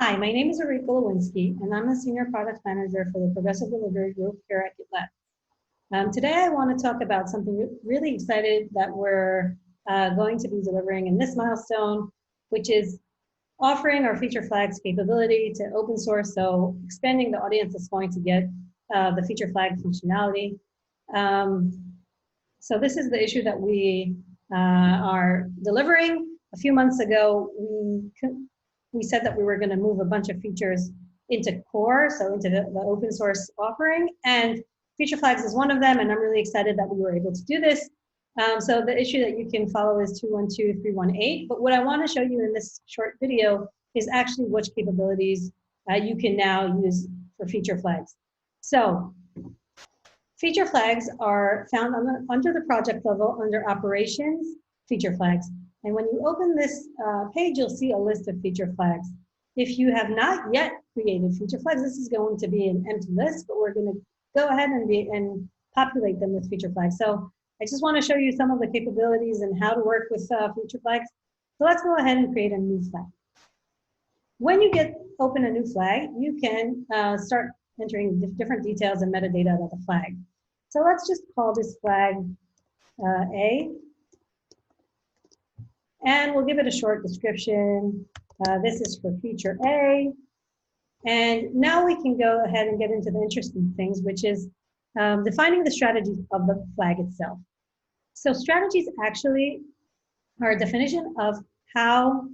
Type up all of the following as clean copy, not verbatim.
Hi, my name is Arika Lewinsky, and I'm the Senior Product Manager for the Progressive Delivery Group here at GitLab. Today, I want to talk about something really excited that we're going to be delivering in this milestone, which is offering our feature flags capability to open source, so expanding the audience that's going to get the feature flag functionality. So this is the issue that we are delivering. A few months ago, we said that we were going to move a bunch of features into core, so into the open source offering, and feature flags is one of them, and I'm really excited that we were able to do this. So the issue that you can follow is 212.318, but what I want to show you in this short video is actually which capabilities you can now use for feature flags. So feature flags are found under the project level under operations, feature flags. And when you open this page, you'll see a list of feature flags. If you have not yet created feature flags, this is going to be an empty list, but we're going to go ahead and populate them with feature flags. So I just want to show you some of the capabilities and how to work with feature flags. So let's go ahead and create a new flag. When you open a new flag, you can start entering different details and metadata about the flag. So let's just call this flag A. And we'll give it a short description. This is for feature A. And now we can go ahead and get into the interesting things, which is defining the strategies of the flag itself. So strategies actually are a definition of how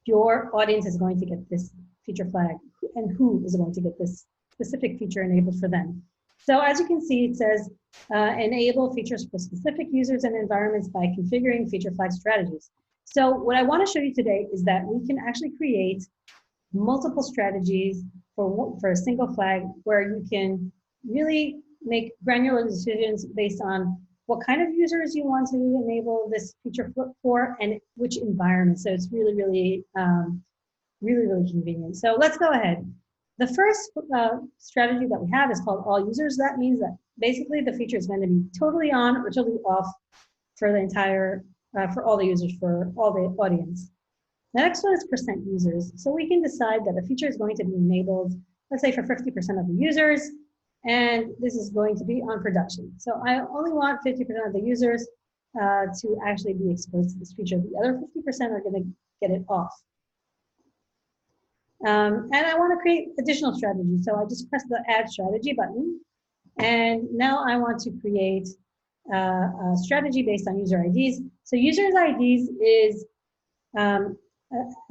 your audience is going to get this feature flag and who is going to get this specific feature enabled for them. So as you can see, it says enable features for specific users and environments by configuring feature flag strategies. So what I want to show you today is that we can actually create multiple strategies for a single flag where you can really make granular decisions based on what kind of users you want to enable this feature for and which environment. So it's really, really, really convenient. So let's go ahead. The first strategy that we have is called all users. That means that basically the feature is going to be totally on or totally off for the entire for all the users, for all the audience. The next one is percent users. So we can decide that a feature is going to be enabled, let's say for 50% of the users, and this is going to be on production. So I only want 50% of the users to actually be exposed to this feature. The other 50% are going to get it off. And I want to create additional strategies. So I just press the add strategy button. And now I want to create a strategy based on user IDs. So user IDs is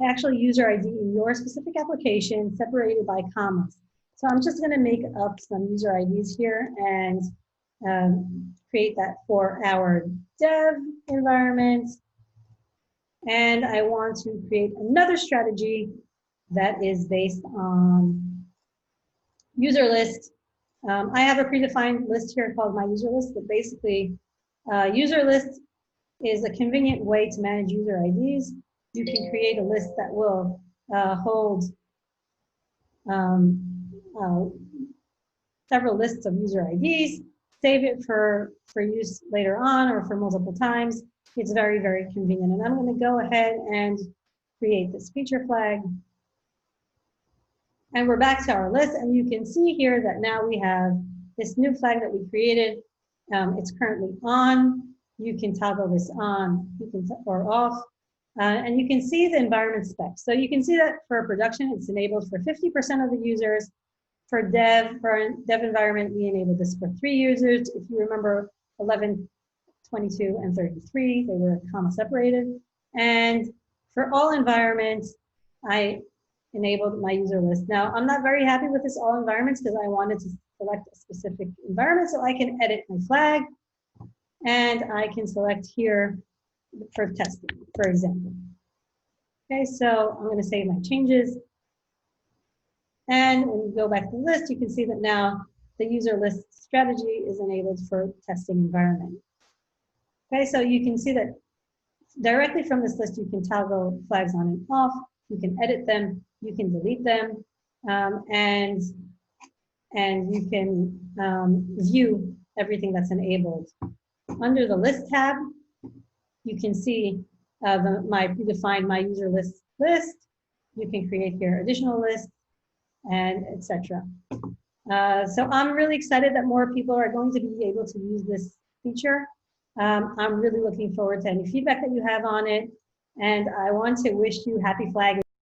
actually user ID in your specific application separated by commas. So I'm just going to make up some user IDs here and create that for our dev environment. And I want to create another strategy that is based on user list. I have a predefined list here called my user list, but basically user list is a convenient way to manage user IDs. You can create a list that will hold several lists of user IDs, save it for use later on or for multiple times. It's very, very convenient. And I'm going to go ahead and create this feature flag. And we're back to our list, and you can see here that now we have this new flag that we created. It's currently on. You can toggle this on, or off, and you can see the environment specs. So you can see that for production, it's enabled for 50% of the users. For our dev environment, we enabled this for 3 users. If you remember, 11, 22, and 33, they were comma separated. And for all environments, I enabled my user list. Now, I'm not very happy with this all environments because I wanted to select a specific environment, so I can edit my flag, and I can select here for testing, for example. Okay, so I'm going to save my changes. And when you go back to the list, you can see that now the user list strategy is enabled for testing environment. Okay, so you can see that directly from this list, you can toggle flags on and off. You can edit them, you can delete them, and you can view everything that's enabled. Under the list tab, you can see my predefined my user list. You can create here additional lists and etc. So I'm really excited that more people are going to be able to use this feature. I'm really looking forward to any feedback that you have on it. And I want to wish you happy flagging.